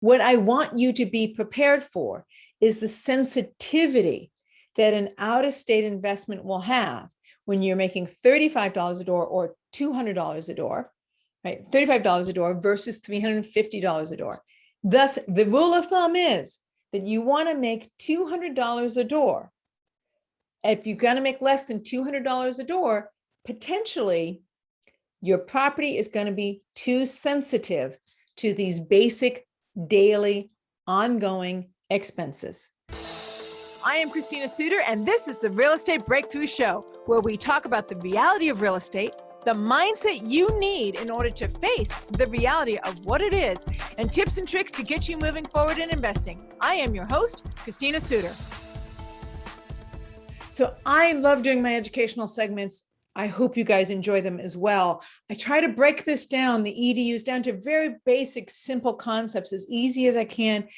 What I want you to be prepared for is the sensitivity that an out-of-state investment will have when you're making $35 a door or $200 a door, right? $35 a door versus $350 a door. Thus, the rule of thumb is that you want to make $200 a door. If you're going to make less than $200 a door, potentially your property is going to be too sensitive to these basic daily ongoing expenses. I am Christina Suter, and this is the Real Estate Breakthrough Show, where we talk about the reality of real estate, the mindset you need in order to face the reality of what it is, and tips and tricks to get you moving forward in investing. I am your host, Christina Suter. So I love doing my educational segments. I hope you guys enjoy them as well. I try to break this down, the EDUs, down to very basic, simple concepts as easy as I can,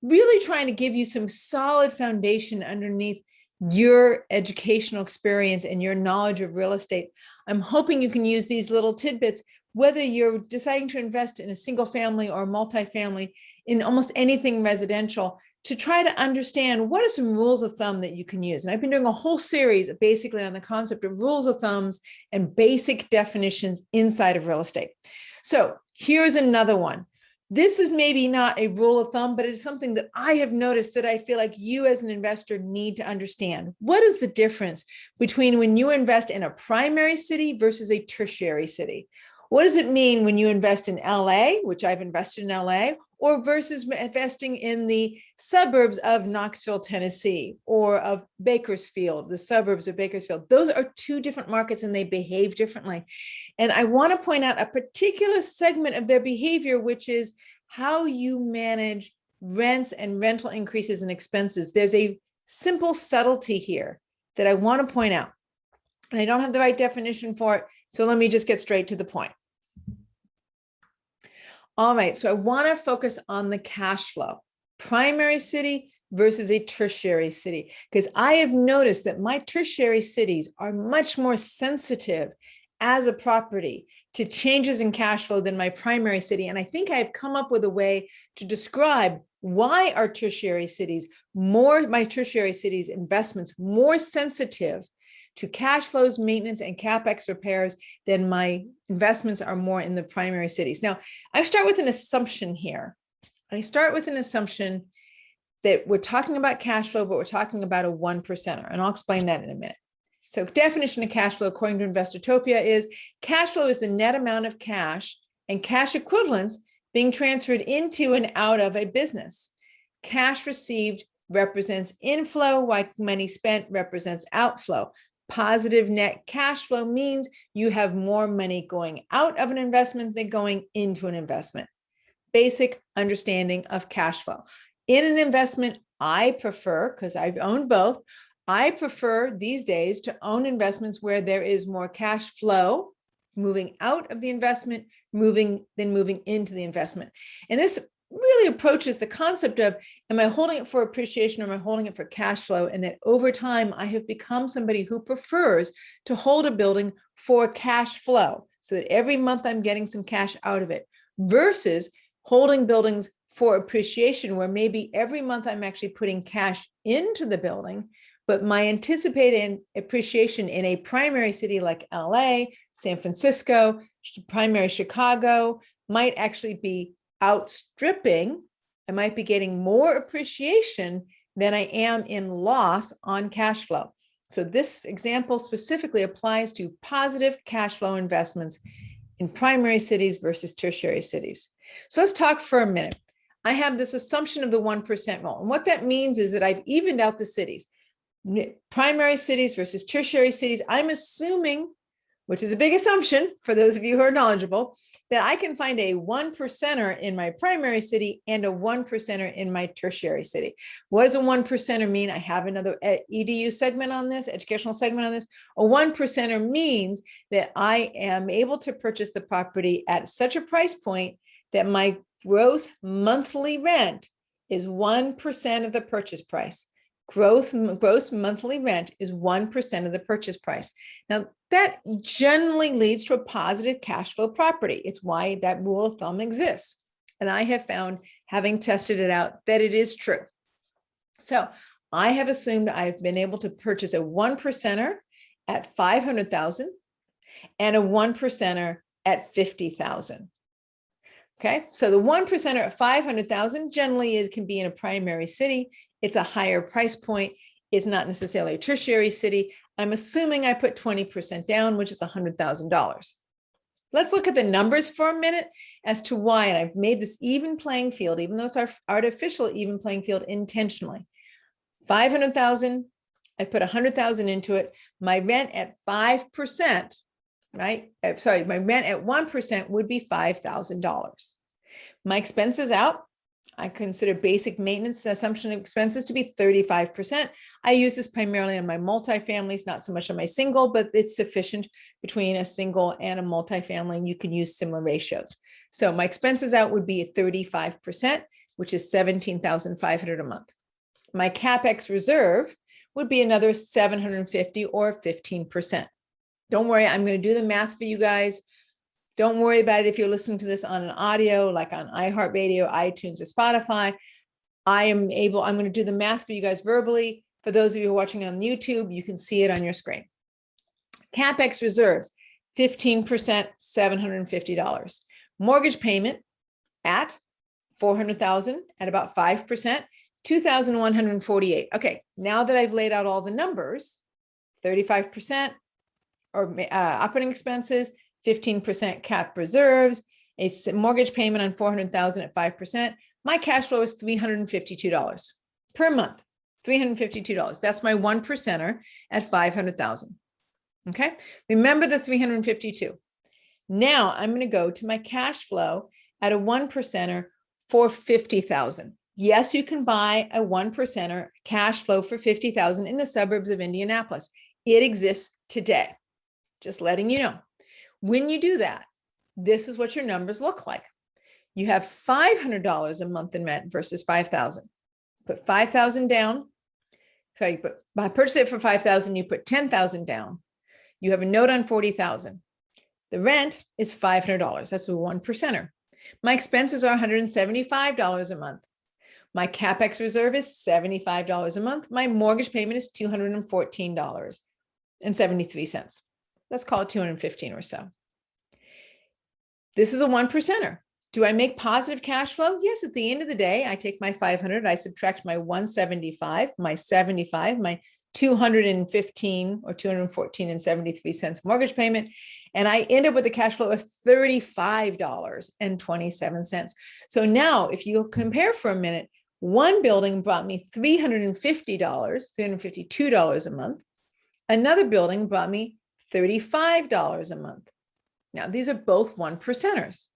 really trying to give you some solid foundation underneath your educational experience and your knowledge of real estate. I'm hoping you can use these little tidbits, whether you're deciding to invest in a single family or multifamily, in almost anything residential, to try to understand what are some rules of thumb that you can use. And I've been doing a whole series basically on the concept of rules of thumbs and basic definitions inside of real estate. So here's another one. This is maybe not a rule of thumb, but it's something that I have noticed that I feel like you as an investor need to understand. What is the difference between when you invest in a primary city versus a tertiary city? What does it mean when you invest in LA, which I've invested in LA, or versus investing in the suburbs of Knoxville, Tennessee, or of Bakersfield, the suburbs of Bakersfield? Those are two different markets and they behave differently. And I want to point out a particular segment of their behavior, which is how you manage rents and rental increases and expenses. There's a simple subtlety here that I want to point out. And I don't have the right definition for it, so let me just get straight to the point. All right, so I want to focus on the cash flow, primary city versus a tertiary city, because I have noticed that my tertiary cities are much more sensitive as a property to changes in cash flow than my primary city. And I think I've come up with a way to describe why are tertiary cities my tertiary cities investments more sensitive to cash flows, maintenance, and CapEx repairs than my investments are more in the primary cities. Now, I start with an assumption here. I start with an assumption that we're talking about cash flow, but we're talking about a 1%er, and I'll explain that in a minute. So definition of cash flow, according to Investortopia, is cash flow is the net amount of cash and cash equivalents being transferred into and out of a business. Cash received represents inflow, while money spent represents outflow. Positive net cash flow means you have more money going out of an investment than going into an investment. Basic understanding of cash flow. In an investment, I prefer, because I've owned both, I prefer these days to own investments where there is more cash flow moving out of the investment, moving into the investment. And this really approaches the concept of, am I holding it for appreciation or am I holding it for cash flow? And that over time, I have become somebody who prefers to hold a building for cash flow so that every month I'm getting some cash out of it versus holding buildings for appreciation where maybe every month I'm actually putting cash into the building, but my anticipated appreciation in a primary city like LA, San Francisco, primary Chicago might actually be outstripping. I might be getting more appreciation than I am in loss on cash flow. So this example specifically applies to positive cash flow investments in primary cities versus tertiary cities. So let's talk for a minute. I have this assumption of the 1% rule. And what that means is that I've evened out the cities, primary cities versus tertiary cities. I'm assuming, which is a big assumption for those of you who are knowledgeable, that I can find a 1%er in my primary city and a 1%er in my tertiary city. What does a 1%er mean? I have another EDU segment on this, educational segment on this. A 1%er means that I am able to purchase the property at such a price point that my gross monthly rent is 1% of the purchase price. Gross monthly rent is 1% of the purchase price. Now, that generally leads to a positive cash flow property. It's why that rule of thumb exists. And I have found having tested it out, that it is true. So I have assumed I've been able to purchase a 1%er at 500,000 and a 1%er at 50,000. Okay, so the 1%er at 500,000 generally can be in a primary city. It's a higher price point. It's not necessarily a tertiary city. I'm assuming I put 20% down, which is $100,000. Let's look at the numbers for a minute as to why, and I've made this even playing field, even though it's our artificial even playing field intentionally. 500,000, I put 100,000 into it. My rent at 5%, right? Sorry, my rent at 1% would be $5,000. My expenses out, I consider basic maintenance assumption expenses to be 35%. I use this primarily on my multifamilies, not so much on my single, but it's sufficient between a single and a multifamily, and you can use similar ratios. So my expenses out would be 35%, which is $17,500 a month. My CapEx reserve would be another 750 or 15%. Don't worry, I'm going to do the math for you guys. Don't worry about it if you're listening to this on an audio, like on iHeartRadio, iTunes, or Spotify. I'm going to do the math for you guys verbally. For those of you who are watching on YouTube, you can see it on your screen. CapEx reserves, 15%, $750. Mortgage payment at $400,000 at about 5%, $2,148. Okay, now that I've laid out all the numbers, 35% or operating expenses, 15% cap reserves, a mortgage payment on $400,000 at 5%. My cash flow is $352 per month, $352. That's my 1%er at 500,000. Okay, remember the 352. Now I'm going to go to my cash flow at a 1%er for 50,000. Yes, you can buy a 1%er cash flow for 50,000 in the suburbs of Indianapolis. It exists today. Just letting you know. When you do that, this is what your numbers look like. You have $500 a month in rent versus 5,000. Put 5,000 down. So I purchased it for 5,000. You put 10,000 down. You have a note on 40,000. The rent is $500. That's a 1%er. My expenses are $175 a month. My CapEx reserve is $75 a month. My mortgage payment is $214.73. Let's call it 215 or so. This is a 1%er. Do I make positive cash flow? Yes, at the end of the day, I take my 500, I subtract my 175, my 75, my 215 or 214 and 73 cents mortgage payment, and I end up with a cash flow of $35.27. So now if you compare for a minute, one building brought me $352 a month. Another building brought me $35 a month. Now, these are both 1%ers,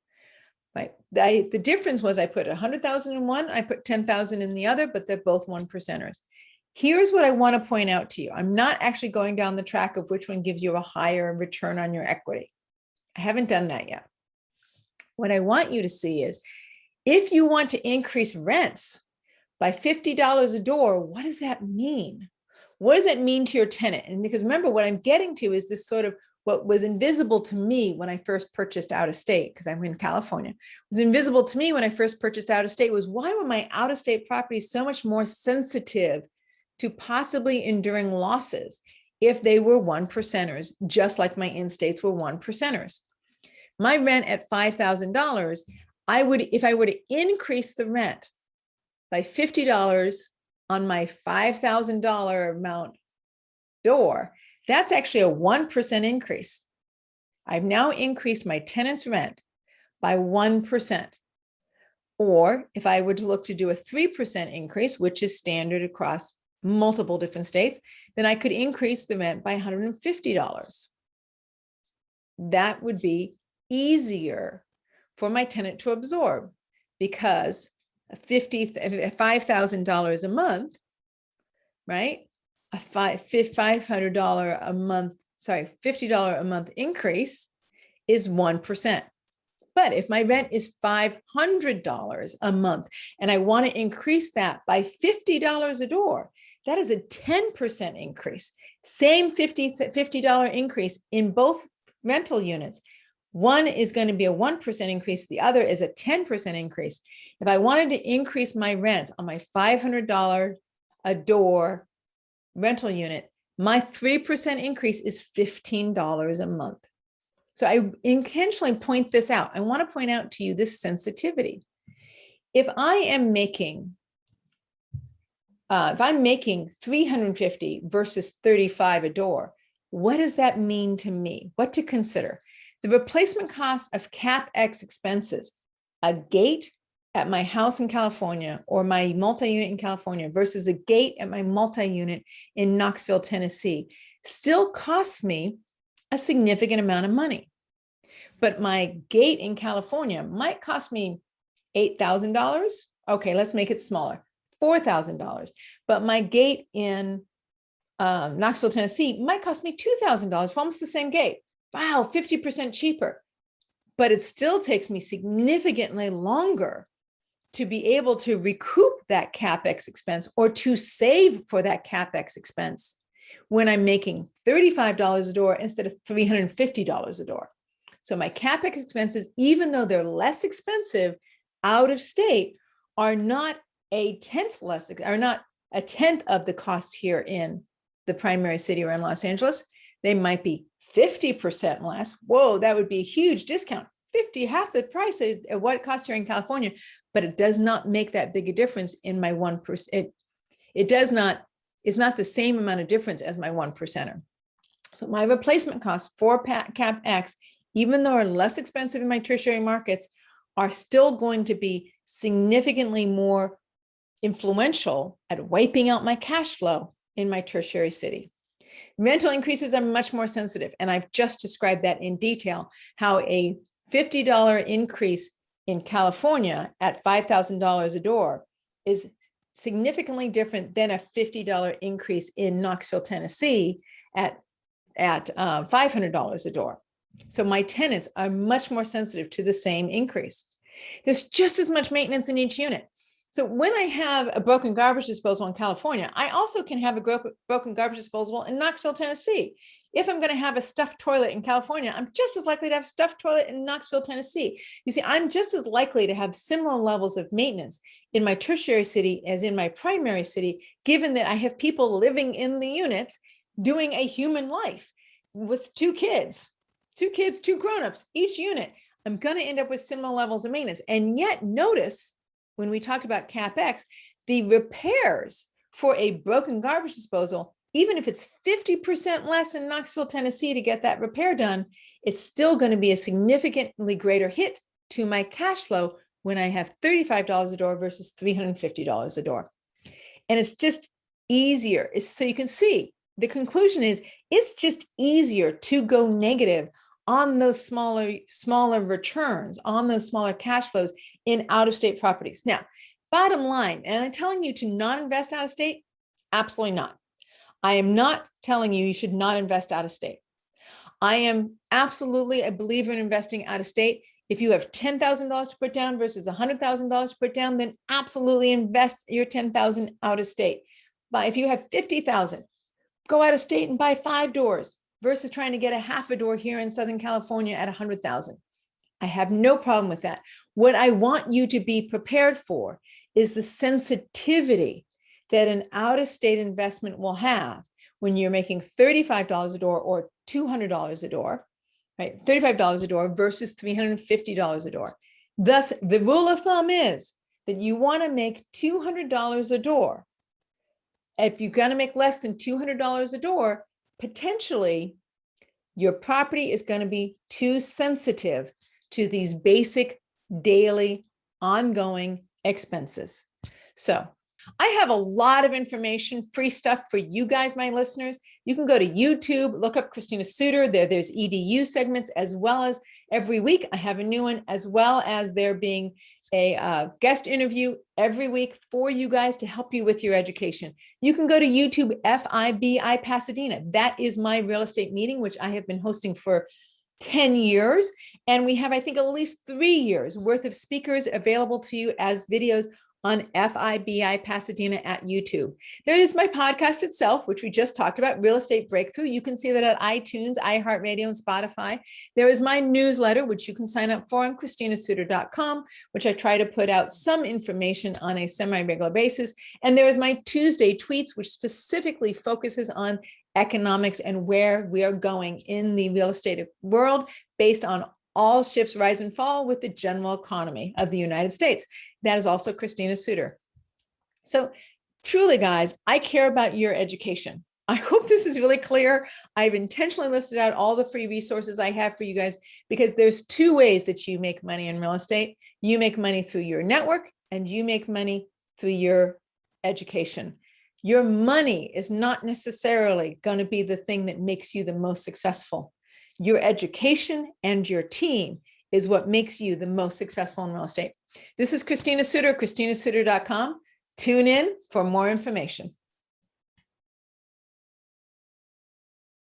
right? The difference was I put 100,000 in one, I put 10,000 in the other, but they're both 1%ers. Here's what I want to point out to you. I'm not actually going down the track of which one gives you a higher return on your equity. I haven't done that yet. What I want you to see is if you want to increase rents by $50 a door, what does that mean? What does that mean to your tenant? And because remember, what I'm getting to is this sort of what was invisible to me when I first purchased out of state, because I'm in California, was invisible to me when I first purchased out of state was why were my out of state properties so much more sensitive to possibly enduring losses if they were 1%ers, just like my in-states were 1%ers. My rent at $5,000, I would, if I were to increase the rent by $50 on my $5,000 amount door, that's actually a 1% increase. I've now increased my tenant's rent by 1%. Or if I were to look to do a 3% increase, which is standard across multiple different states, then I could increase the rent by $150. That would be easier for my tenant to absorb because $5,000 a month, right? A $500 a month, $50 a month increase is 1%. But if my rent is $500 a month and I want to increase that by $50 a door, that is a 10% increase. Same $50 increase in both rental units, One is going to be a 1% increase. The other is a 10% increase. If I wanted to increase my rent on my $500 a door rental unit, my 3% increase is $15 a month. So I intentionally point this out. I want to point out to you this sensitivity. If I'm making $350 versus $35 a door, what does that mean to me? What to consider? The replacement cost of CapEx expenses, a gate at my house in California or my multi-unit in California versus a gate at my multi-unit in Knoxville, Tennessee, still costs me a significant amount of money. But my gate in California might cost me $8,000. Okay, let's make it smaller, $4,000. But my gate in Knoxville, Tennessee might cost me $2,000 for almost the same gate. Wow, 50% cheaper. But it still takes me significantly longer to be able to recoup that CapEx expense or to save for that CapEx expense when I'm making $35 a door instead of $350 a door. So my CapEx expenses, even though they're less expensive out of state, are not a tenth of the costs here in the primary city or in Los Angeles. They might be 50% less. Whoa, that would be a huge discount. 50, half the price of what it costs here in California, but it does not make that big a difference in my 1%. It does not, it's not the same amount of difference as my 1%er. So my replacement costs for CapEx, even though are less expensive in my tertiary markets, are still going to be significantly more influential at wiping out my cash flow in my tertiary city. Rental increases are much more sensitive, and I've just described that in detail, how a $50 increase in California at $5,000 a door is significantly different than a $50 increase in Knoxville, Tennessee at $500 a door. So my tenants are much more sensitive to the same increase. There's just as much maintenance in each unit. So when I have a broken garbage disposal in California, I also can have a broken garbage disposal in Knoxville, Tennessee. If I'm going to have a stuffed toilet in California, I'm just as likely to have a stuffed toilet in Knoxville, Tennessee. You see, I'm just as likely to have similar levels of maintenance in my tertiary city as in my primary city, given that I have people living in the units doing a human life with two kids, two grownups, each unit. I'm going to end up with similar levels of maintenance. And yet notice when we talked about CapEx, the repairs for a broken garbage disposal, even if it's 50% less in Knoxville, Tennessee to get that repair done, it's still going to be a significantly greater hit to my cash flow when I have $35 a door versus $350 a door. And it's just easier. So you can see the conclusion is it's just easier to go negative on those smaller returns, on those smaller cash flows in out-of-state properties. Now, bottom line, and I'm telling you to not invest out of state? Absolutely not. I am not telling you should not invest out of state. I am absolutely a believer in investing out of state. If you have $10,000 to put down versus $100,000 to put down, then absolutely invest your $10,000 out of state. But if you have $50,000, go out of state and buy 5 doors versus trying to get a half a door here in Southern California at $100,000. I have no problem with that. What I want you to be prepared for is the sensitivity that an out-of-state investment will have when you're making $35 a door or $200 a door, right? $35 a door versus $350 a door. Thus, the rule of thumb is that you want to make $200 a door. If you're going to make less than $200 a door, potentially your property is going to be too sensitive to these basic daily ongoing expenses. So I have a lot of information, free stuff for you guys, my listeners. You can go to YouTube, look up Christina Suter. There's EDU segments, as well as every week I have a new one, as well as there being a guest interview every week for you guys to help you with your education. You can go to YouTube, FIBI Pasadena. That is my real estate meeting, which I have been hosting for 10 years. And we have, I think, at least 3 years worth of speakers available to you as videos on FIBI Pasadena at YouTube. There is my podcast itself, which we just talked about, Real Estate Breakthrough. You can see that at iTunes, iHeartRadio, and Spotify. There is my newsletter, which you can sign up for on ChristinaSuter.com, which I try to put out some information on a semi-regular basis. And there is my Tuesday tweets, which specifically focuses on economics and where we are going in the real estate world based on all ships rise and fall with the general economy of the United States. That is also Christina Suter. So truly, guys, I care about your education. I hope this is really clear. I've intentionally listed out all the free resources I have for you guys because there's two ways that you make money in real estate. You make money through your network and you make money through your education. Your money is not necessarily going to be the thing that makes you the most successful. Your education and your team is what makes you the most successful in real estate. This is Christina Suter, ChristinaSuter.com. Tune in for more information.